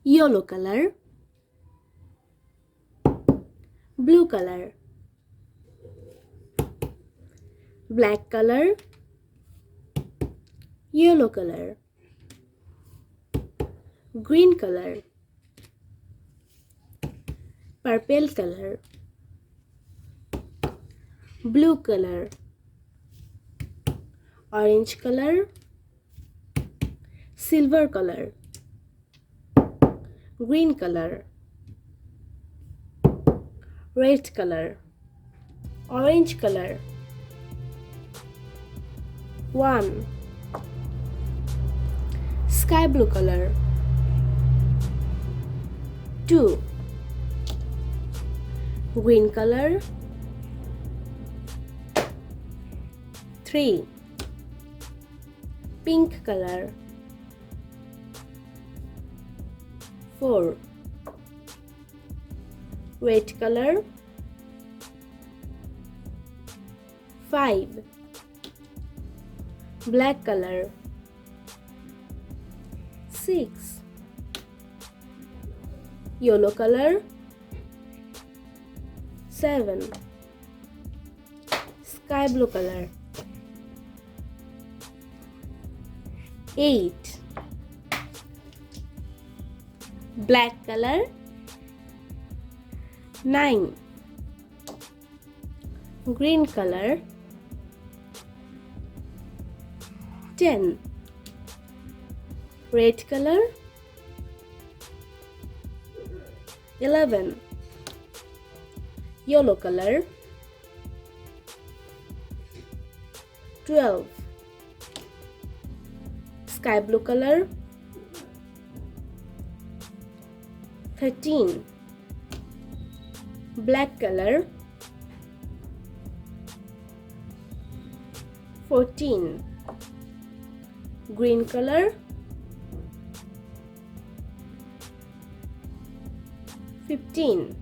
yellow color, blue color, black color, yellow color, green color, purple color, blue color, orange color, silver color, green color, red color, orange color. 1. Sky blue color. 2. Green color. 3. Pink color. 4. Red color. 5. Black color. 6. Yellow color. 7. Sky blue color. 8. Black color. 9. Green color. 10. Red color. 11. Yellow color. 12. Sky blue color. 13. Black color. 14. Green color. 15.